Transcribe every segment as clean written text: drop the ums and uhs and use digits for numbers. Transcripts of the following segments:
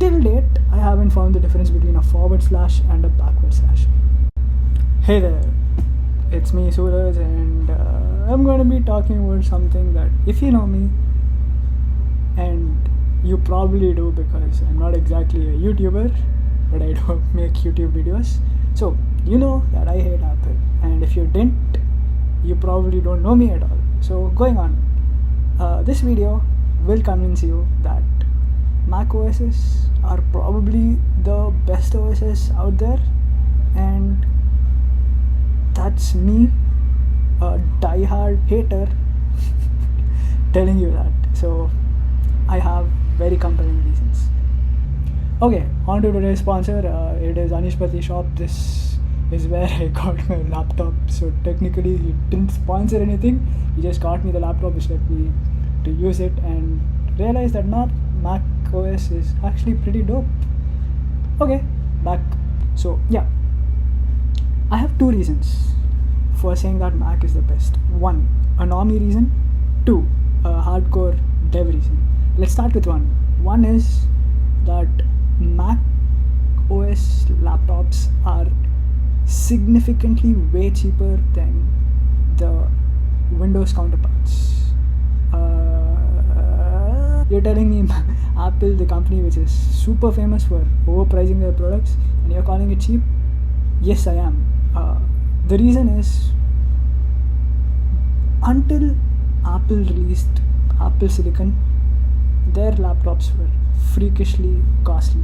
Till date, I haven't found the difference between a forward slash and a backward slash. Hey there, it's me Suraj, and I'm going to be talking about something that, if you know me, and you probably do because I'm not exactly a YouTuber, but I do make YouTube videos. So you know that I hate Apple, and if you didn't, you probably don't know me at all. So going on, this video will convince you that macOSs are probably the best OSs out there, and that's me, a die-hard hater, telling you that. So I have very compelling reasons. Okay, on to today's sponsor. It is Anishpati Shop. This is where I got my laptop. So technically he didn't sponsor anything. He just got me the laptop, which let me to use it and realize that Mac OS is actually pretty dope. Okay, back. So yeah, I have two reasons for saying that Mac is the best. One, a normie reason. Two, a hardcore dev reason. Let's start with one. One is that Mac OS laptops are significantly way cheaper than the Windows counterparts. You're telling me Apple, the company which is super famous for overpricing their products, and you're calling it cheap? Yes, I am. The reason is, until Apple released Apple Silicon, their laptops were freakishly costly.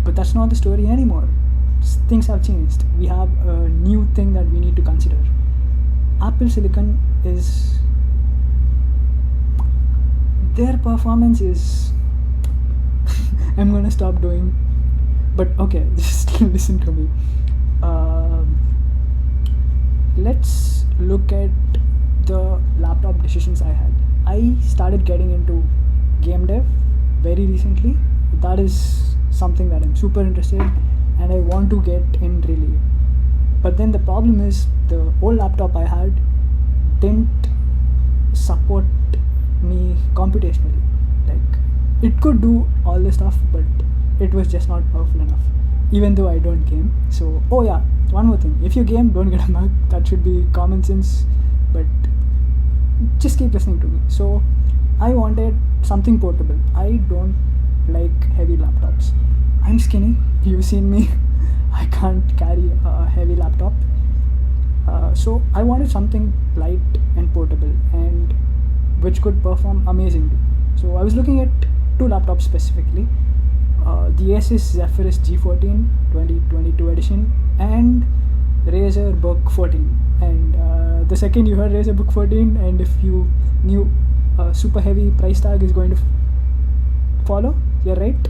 But that's not the story anymore. Things have changed. We have a new thing that we need to consider. Apple Silicon is... their performance is... I'm gonna stop doing... But okay, just listen to me. Let's look at the laptop decisions I had. I started getting into game dev very recently. That is something that I'm super interested in, and I want to get in really. But then the problem is, the old laptop I had didn't support me computationally. Like, it could do all the stuff, but it was just not powerful enough, even though I don't game. So, oh yeah, one more thing. If you game, don't get a Mac. That should be common sense, but just keep listening to me. So I wanted something portable. I don't like heavy laptops. I'm skinny. You've seen me. I can't carry a heavy laptop. So I wanted something light and portable, and which could perform amazingly. So I was looking at two laptops specifically. The Asus Zephyrus G14 2022 edition and Razer Book 14. And the second you heard Razer Book 14, and if you knew a super heavy price tag is going to follow, you're right.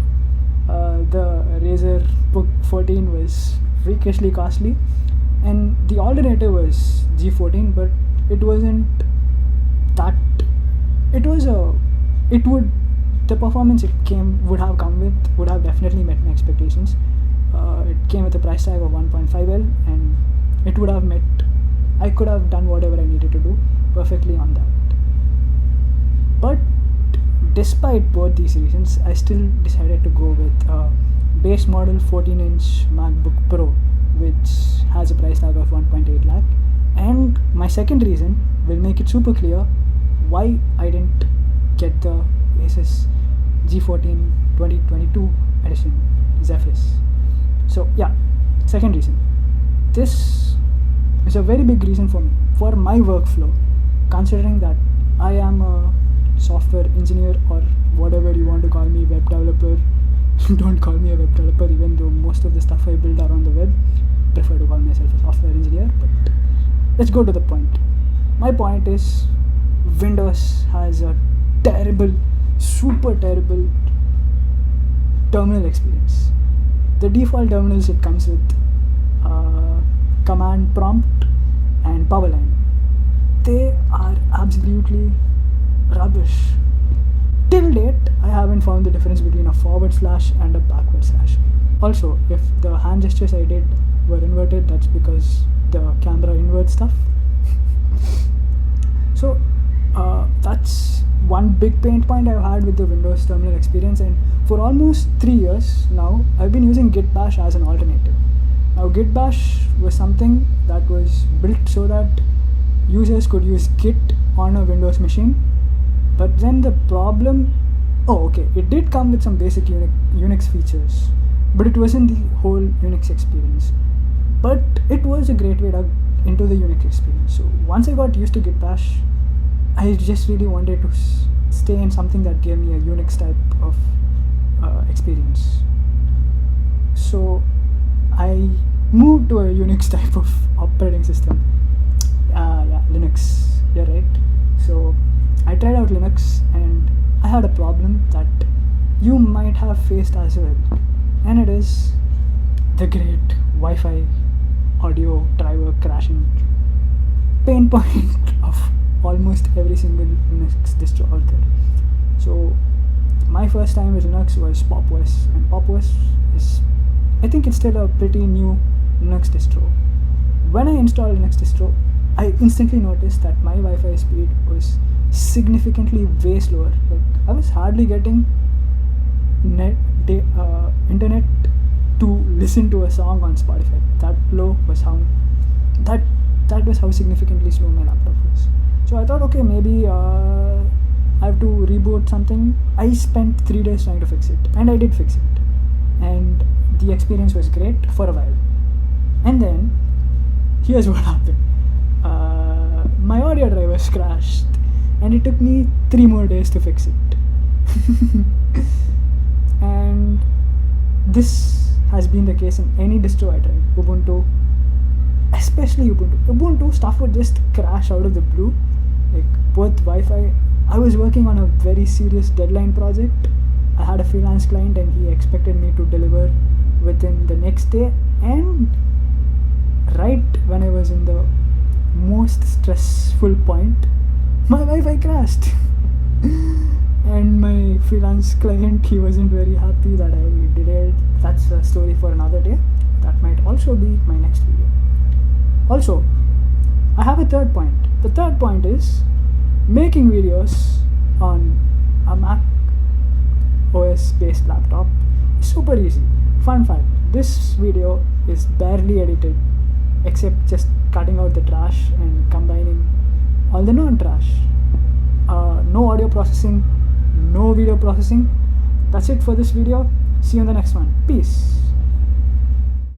The Razer Book 14 was freakishly costly, and the alternative was G14, but it wasn't that. The performance it would have come with would have definitely met my expectations. It came with a price tag of 1.5L, and it would have met. I could have done whatever I needed to do perfectly on that. But despite both these reasons, I still decided to go with a base model 14-inch MacBook Pro, which has a price tag of 1.8 lakh. And my second reason will make it super clear why I didn't get the Asus G14 2022 edition Zephyrus. So yeah, second reason. This is a very big reason for me, for my workflow, considering that I am a software engineer, or whatever you want to call me, web developer. Don't call me a web developer, even though most of the stuff I build are on the web. Prefer to call myself a software engineer, but let's go to the point. My point is, Windows has a terrible, super terrible terminal experience. The default terminals it comes with command prompt and power line. They are absolutely rubbish. Till date, I haven't found the difference between a forward slash and a backward slash. Also, if the hand gestures I did were inverted, that's because the camera inverts stuff. So that's one big pain point I've had with the Windows terminal experience, and for almost 3 years now, I've been using Git Bash as an alternative. Now, Git Bash was something that was built so that users could use Git on a Windows machine, but then the problem, it did come with some basic Unix features, but it wasn't the whole Unix experience. But it was a great way into the Unix experience. So once I got used to Git Bash, I just really wanted to stay in something that gave me a Unix type of experience. So I moved to a Unix type of operating system. Linux, yeah, right. So I tried out Linux, and I had a problem that you might have faced as well, and it is the great Wi-Fi audio driver crashing pain point of almost every single Linux distro out there. So my first time with Linux was PopOS, and PopOS is, I think it's still a pretty new Linux distro. When I installed Linux distro, I instantly noticed that my Wi-Fi speed was significantly way slower. Like, I was hardly getting internet to listen to a song on Spotify. That was how significantly slow my laptop was. So I thought, okay, maybe I have to reboot something. I spent 3 days trying to fix it, and I did fix it, and the experience was great for a while. And then here's what happened. My audio drivers crashed, and it took me 3 more days to fix it. And this has been the case in any distro I tried. Ubuntu, especially Ubuntu stuff would just crash out of the blue. Like, both Wi-Fi, I was working on a very serious deadline project. I had a freelance client, and he expected me to deliver within the next day, and right when I was in the most stressful point, my Wi-Fi crashed. And my freelance client, he wasn't very happy that I delayed. That's a story for another day. That might also be my next video. Also, I have a third point. The third point is making videos on a Mac OS based laptop is super easy. Fun fact, this video is barely edited, except just cutting out the trash and combining all the non-trash. No audio processing, no video processing. That's it for this video. See you in the next one. Peace.